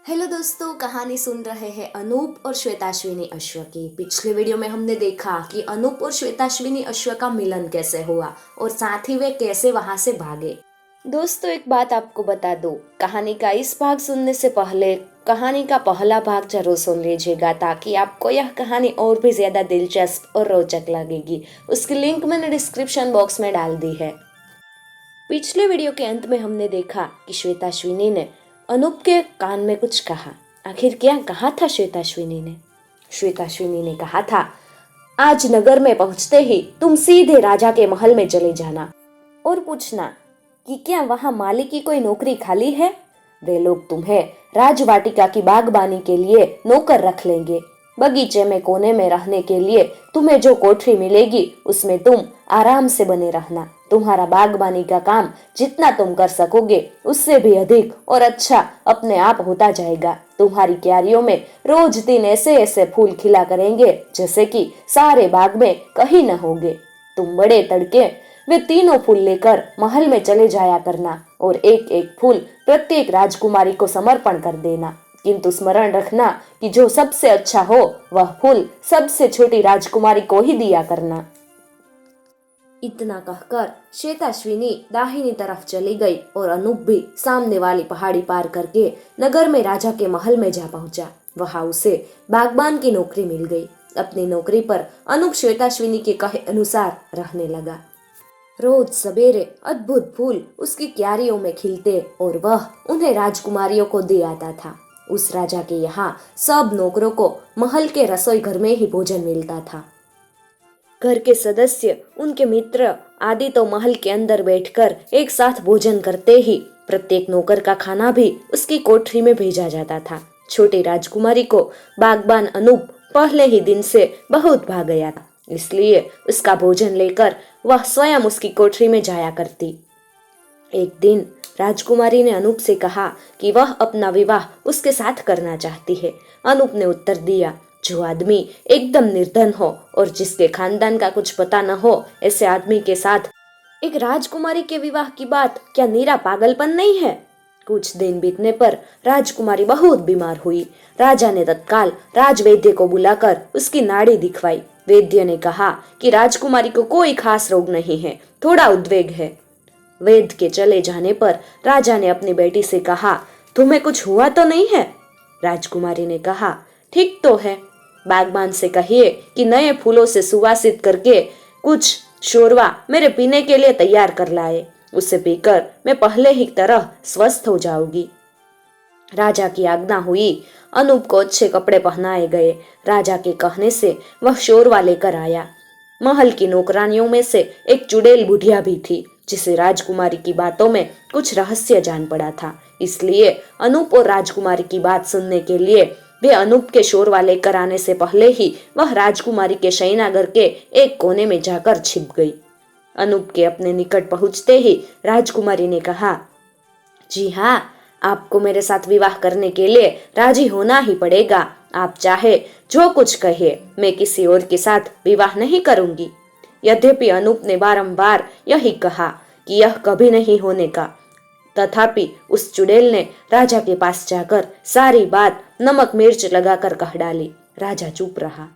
Hello दोस्तों, कहानी सुन रहे हैं अनूप और श्वेताश्विनी अश्व की। पिछले वीडियो में हमने देखा कि अनूप और श्वेताश्विनी अश्व का मिलन कैसे हुआ और साथ ही वे कैसे वहां से भागे। दोस्तों, एक बात आपको बता दूं, कहानी का इस भाग सुनने से पहले कहानी का पहला भाग जरूर सुन लीजिएगा ताकि आपको यह कहानी और भी ज्यादा दिलचस्प और रोचक लगेगी। उसकी लिंक मैंने डिस्क्रिप्शन बॉक्स में डाल दी है। पिछले वीडियो के अंत में हमने देखा कि श्वेताश्विनी ने अनूप के कान में कुछ कहा। आखिर क्या कहा था श्वेताश्विनी ने? श्वेताश्विनी ने कहा था, आज नगर में पहुंचते ही तुम सीधे राजा के महल में चले जाना और पूछना कि क्या वहां माली की कोई नौकरी खाली है। वे लोग तुम्हें राजवाटिका की बागबानी के लिए नौकर रख लेंगे। बगीचे में कोने में रहने के लिए तुम्हें जो कोठरी मिलेगी उसमें तुम आराम से बने रहना। तुम्हारा बागबानी का काम जितना तुम कर सकोगे उससे भी अधिक और अच्छा अपने आप होता जाएगा। तुम्हारी क्यारियों में रोज दिन ऐसे ऐसे फूल खिला करेंगे जैसे कि सारे बाग में कहीं न होंगे। तुम बड़े तड़के वे तीनों फूल लेकर महल में चले जाया करना और एक एक फूल प्रत्येक राजकुमारी को समर्पण कर देना। किंतु स्मरण रखना कि जो सबसे अच्छा हो वह फूल सबसे छोटी राजकुमारी को ही दिया करना। इतना कहकर श्वेताश्विनी दाहिनी तरफ चली गई और अनूप भी सामने वाली पहाड़ी पार करके नगर में राजा के महल में जा पहुंचा। वहां उसे बागबान की नौकरी मिल गई। अपनी नौकरी पर अनूप श्वेताश्विनी के कहे अनुसार रहने लगा। रोज सवेरे अद्भुत फूल उसकी क्यारियों में खिलते और वह उन्हें राजकुमारियों को दे आता था। उस राजा के यहाँ सब नौकरों को महल के रसोई घर में ही भोजन मिलता था। घर के सदस्य, उनके मित्र आदि तो महल के अंदर बैठकर एक साथ भोजन करते ही प्रत्येक नौकर का खाना भी उसकी कोठरी में भेजा जाता था। छोटी राजकुमारी को बागबान अनूप पहले ही दिन से बहुत भा गया था, इसलिए उसका भोजन लेकर वह स्वयं उसकी कोठरी में जाया करती। एक दिन राजकुमारी ने अनूप से कहा कि वह अपना विवाह उसके साथ करना चाहती है। अनूप ने उत्तर दिया, जो आदमी एकदम निर्धन हो और जिसके खानदान का कुछ पता न हो, ऐसे आदमी के साथ एक राजकुमारी के विवाह की बात क्या नीरा पागलपन नहीं है? कुछ दिन बीतने पर राजकुमारी बहुत बीमार हुई। राजा ने तत्काल राजवैद्य को बुलाकर उसकी नाड़ी दिखवाई। वैद्य ने कहा कि राजकुमारी को कोई खास रोग नहीं है, थोड़ा उद्वेग है। वैद्य के चले जाने पर राजा ने अपनी बेटी से कहा, तुम्हें कुछ हुआ तो नहीं है? राजकुमारी ने कहा, ठीक तो है। बागबान से कहिए कि नए फूलों से सुवासित करके कुछ शोरवा मेरे पीने के लिए तैयार कर लाए। उसे पीकर मैं पहले ही तरह स्वस्थ हो जाऊंगी। राजा की आज्ञा हुई। अनूप को अच्छे कपड़े पहनाए गए। राजा के कहने से वह शोरवा लेकर आया। महल की नौकरानियों में से एक चुड़ैल बुढ़िया भी थी, जिसे राजकुमारी की बातों में कुछ रहस्य जान पड़ा था। इसलिए अनूप और राजकुमारी की बात सुनने के लिए वे अनूप के शोरवा लेकर आने से पहले ही वह राजकुमारी के शयनागार के एक कोने में जाकर छिप गई। अनूप के अपने निकट पहुंचते ही राजकुमारी ने कहा, जी हाँ, आपको मेरे साथ विवाह करने के लिए राजी होना ही पड़ेगा। आप चाहे जो कुछ कहे, मैं किसी और के साथ विवाह नहीं करूंगी। यद्यपि अनूप ने बारंबार यही कहा कि यह कभी नहीं होने का, तथापि उस चुड़ैल ने राजा के पास जाकर सारी बात नमक मिर्च लगाकर कह डाली। राजा चुप रहा।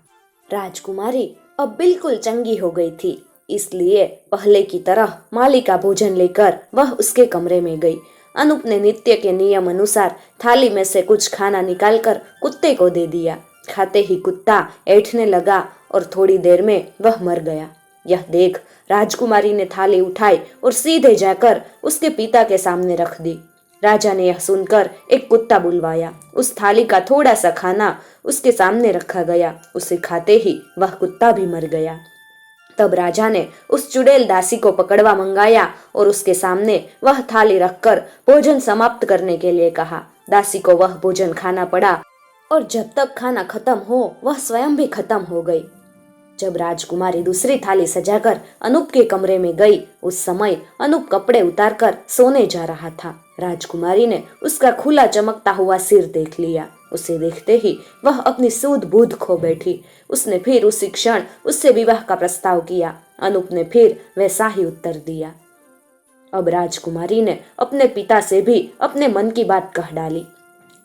राजकुमारी अब बिल्कुल चंगी हो गई थी, इसलिए पहले की तरह माली का भोजन लेकर वह उसके कमरे में गई। अनूप ने नित्य के नियम अनुसार थाली में से कुछ खाना निकालकर कुत्ते को दे दिया। खाते ही कुत्ता ऐंठने लगा और थोड़ी देर में वह मर गया। यह देख राजकुमारी ने थाली उठाई और सीधे जाकर उसके पिता के सामने रख दी। राजा ने यह सुनकर एक कुत्ता बुलवाया। उस थाली का थोड़ा सा खाना उसके सामने रखा गया। उसे खाते ही वह कुत्ता भी मर गया। तब राजा ने उस चुड़ैल दासी को पकड़वा मंगाया और उसके सामने वह थाली रखकर भोजन समाप्त करने के लिए कहा। दासी को वह भोजन खाना पड़ा और जब तक खाना खत्म हो वह स्वयं भी खत्म हो गई। जब राजकुमारी दूसरी थाली सजाकर अनूप के कमरे में गई, उस समय अनूप कपड़े उतारकर सोने जा रहा था। राजकुमारी ने उसका खुला चमकता हुआ सिर देख लिया। उसे देखते ही वह अपनी सूध बूध खो बैठी। उसने फिर उसी क्षण उससे विवाह का प्रस्ताव किया। अनूप ने फिर वैसा ही उत्तर दिया। अब राजकुमारी ने अपने पिता से भी अपने मन की बात कह डाली।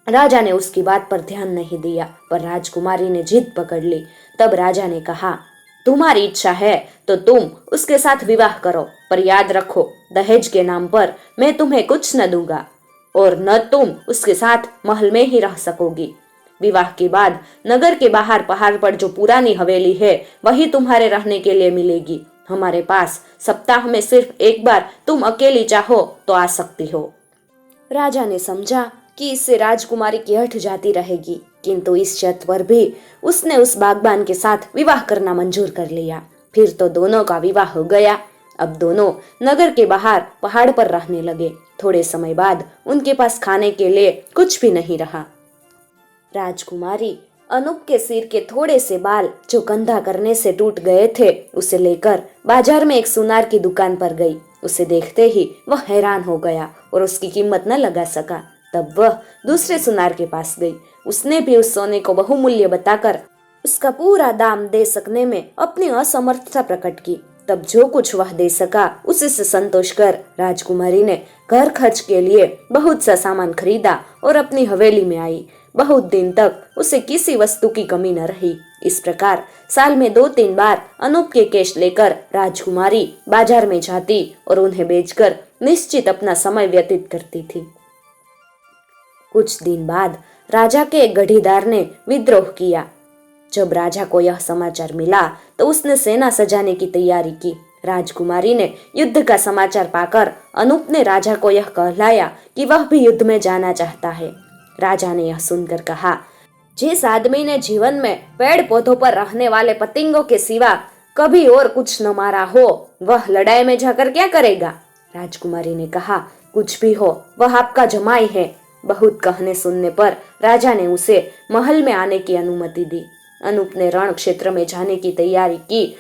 राजा ने उसकी बात पर ध्यान नहीं दिया, पर राजकुमारी ने जिद पकड़ ली। तब राजा ने कहा, तुम्हारी इच्छा है तो तुम उसके साथ विवाह करो, पर याद रखो, दहेज के नाम पर मैं तुम्हें कुछ न दूंगा और न तुम उसके साथ महल में ही रह सकोगी। विवाह के बाद नगर के बाहर पहाड़ पर जो पुरानी हवेली है वही तुम्हारे रहने के लिए मिलेगी। हमारे पास सप्ताह में सिर्फ एक बार तुम अकेली चाहो तो आ सकती हो। राजा ने समझा कि इससे राजकुमारी की हठ जाती रहेगी, किंतु इस शर्त पर भी उसने उस बागबान के साथ विवाह करना मंजूर कर लिया। फिर तो दोनों का विवाह हो गया। अब दोनों नगर के बाहर पहाड़ पर रहने लगे। थोड़े समय बाद उनके पास खाने के लिए कुछ भी नहीं रहा। राजकुमारी अनूप के सिर के थोड़े से बाल जो कंधा करने से टूट गए थे उसे लेकर बाजार में एक सुनार की दुकान पर गई। उसे देखते ही वह हैरान हो गया और उसकी कीमत न लगा सका। तब वह दूसरे सुनार के पास गई। उसने भी उस सोने को बहुमूल्य बताकर उसका पूरा दाम दे सकने में अपनी असमर्थता प्रकट की। तब जो कुछ वह दे सका उसी से संतोष कर राजकुमारी ने घर खर्च के लिए बहुत सा सामान खरीदा और अपनी हवेली में आई। बहुत दिन तक उसे किसी वस्तु की कमी न रही। इस प्रकार साल में 2-3 बार अनूप के केश लेकर राजकुमारी बाजार में जाती और उन्हें बेचकर निश्चित अपना समय व्यतीत करती थी। कुछ दिन बाद राजा के एक गढ़ीदार ने विद्रोह किया। जब राजा को यह समाचार मिला तो उसने सेना सजाने की तैयारी की। राजकुमारी ने युद्ध का समाचार पाकर अनूप ने राजा को यह कहलाया कि वह भी युद्ध में जाना चाहता है। राजा ने यह सुनकर कहा, जिस आदमी ने जीवन में पेड़ पौधों पर रहने वाले पतंगों के सिवा कभी और कुछ न मारा हो, वह लड़ाई में जाकर क्या करेगा? राजकुमारी ने कहा, कुछ भी हो, वह आपका जमाई है। बहुत कहने सुनने पर राजा ने उसे महल में आने की अनुमति दी। अनूप ने रण क्षेत्र में जाने की तैयारी की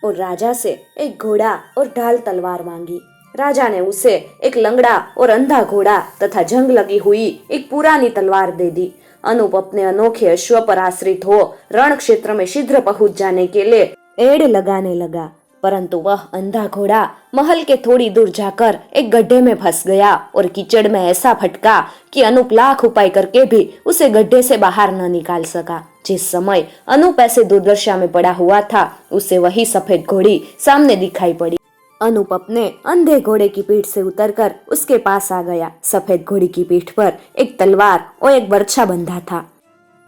और राजा से एक घोड़ा और ढाल तलवार मांगी। राजा ने उसे एक लंगड़ा और अंधा घोड़ा तथा जंग लगी हुई एक पुरानी तलवार दे दी। अनूप अपने अनोखे अश्व पर आश्रित हो रण क्षेत्र में शीघ्र पहुंच जाने के लिए एड़ लगाने लगा, परंतु वह अंधा घोड़ा महल के थोड़ी दूर जाकर एक गड्ढे में फंस गया और कीचड़ में ऐसा फटका कि अनूप लाख उपाय करके भी उसे गड्ढे से बाहर न निकाल सका। जिस समय अनूप ऐसे दुर्दशा में पड़ा हुआ था, उसे वही सफेद घोड़ी सामने दिखाई पड़ी। अनूप अपने अंधे घोड़े की पीठ से उतरकर उसके पास आ गया। सफेद घोड़ी की पीठ पर एक तलवार और एक बर्छा बंधा था।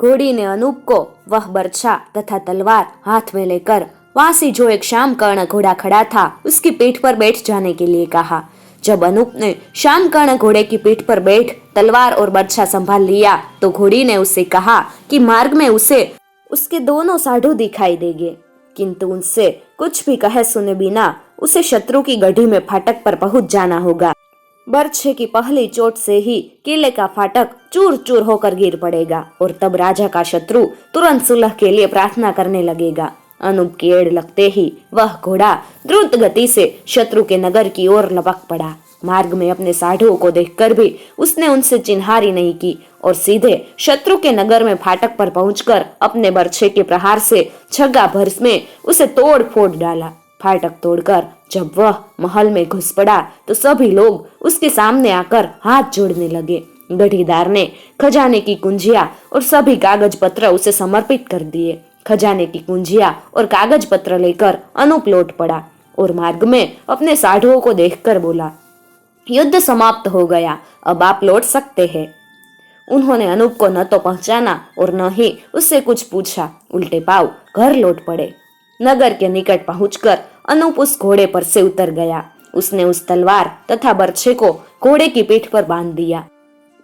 घोड़ी ने अनूप को वह बर्छा तथा तलवार हाथ में लेकर वासी जो एक श्याम कर्ण घोड़ा खड़ा था उसकी पीठ पर बैठ जाने के लिए कहा। जब अनूप ने श्याम कर्ण घोड़े की पीठ पर बैठ तलवार और बर्छा संभाल लिया तो घोड़ी ने उससे कहा कि मार्ग में उसे उसके दोनों साधु दिखाई देंगे, किंतु उनसे कुछ भी कहे सुने बिना उसे शत्रु की गढ़ी में फाटक पर पहुंच जाना होगा। बर्छे की पहली चोट से ही किले का फाटक चूर चूर होकर गिर पड़ेगा और तब राजा का शत्रु तुरंत सुलह के लिए प्रार्थना करने लगेगा। अनूप की एड़ लगते ही वह घोड़ा द्रुत गति से शत्रु के नगर की ओर लपक पड़ा। मार्ग में अपने साधुओं को देखकर भी उसने उनसे चिन्हारी नहीं की और सीधे शत्रु के नगर में फाटक पर पहुंचकर अपने बर्छे के प्रहार से छग्गा भर में उसे तोड़ फोड़ डाला। फाटक तोड़कर जब वह महल में घुस पड़ा तो सभी लोग उसके सामने आकर हाथ जोड़ने लगे। गढ़ीदार ने खजाने की कुंजिया और सभी कागज पत्र उसे समर्पित कर दिए। खजाने की कुंजिया और कागज पत्र लेकर अनूप लौट पड़ा और मार्ग में अपने साधुओं को देखकर बोला, युद्ध समाप्त हो गया, अब आप लौट सकते हैं। उन्होंने अनूप को न तो पहचाना और न ही उससे कुछ पूछा, उल्टे पांव घर लौट पड़े। नगर के निकट पहुंचकर अनूप उस घोड़े पर से उतर गया। उसने उस तलवार तथा बर्छे को घोड़े की पीठ पर बांध दिया।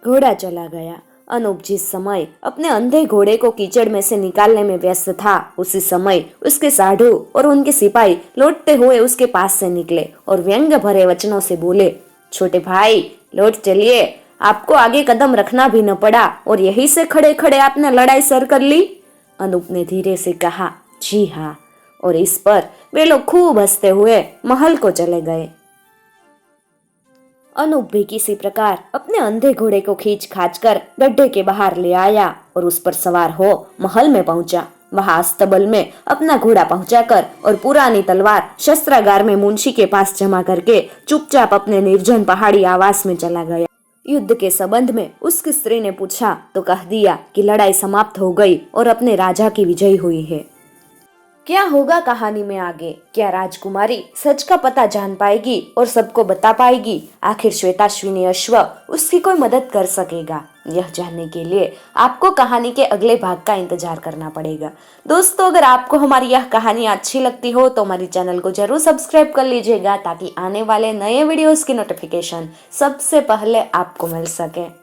घोड़ा चला गया। अनूप जिस समय अपने अंधे घोड़े को कीचड़ में से निकालने में व्यस्त था, उसी समय उसके साधु और उनके सिपाही लौटते हुए उसके पास से निकले और व्यंग्य भरे वचनों से बोले, छोटे भाई लौट चलिए, आपको आगे कदम रखना भी न पड़ा और यहीं से खड़े खड़े आपने लड़ाई सर कर ली। अनूप ने धीरे से कहा, जी हाँ, और इस पर वे लोग खूब हंसते हुए महल को चले गए। अनूप भी किसी प्रकार अपने अंधे घोड़े को खींच खाच कर गड्ढे के बाहर ले आया और उस पर सवार हो महल में पहुंचा। वहां अस्तबल में अपना घोड़ा पहुंचाकर और पुरानी तलवार शस्त्रागार में मुंशी के पास जमा करके चुपचाप अपने निर्जन पहाड़ी आवास में चला गया। युद्ध के संबंध में उसकी स्त्री ने पूछा तो कह दिया कि लड़ाई समाप्त हो गई और अपने राजा की विजय हुई है। क्या होगा कहानी में आगे? क्या राजकुमारी सच का पता जान पाएगी और सबको बता पाएगी? आखिर श्वेताश्विनी अश्व उसकी कोई मदद कर सकेगा? यह जानने के लिए आपको कहानी के अगले भाग का इंतजार करना पड़ेगा। दोस्तों, अगर आपको हमारी यह कहानी अच्छी लगती हो तो हमारी चैनल को जरूर सब्सक्राइब कर लीजिएगा ताकि आने वाले नए वीडियोस की नोटिफिकेशन सबसे पहले आपको मिल सके।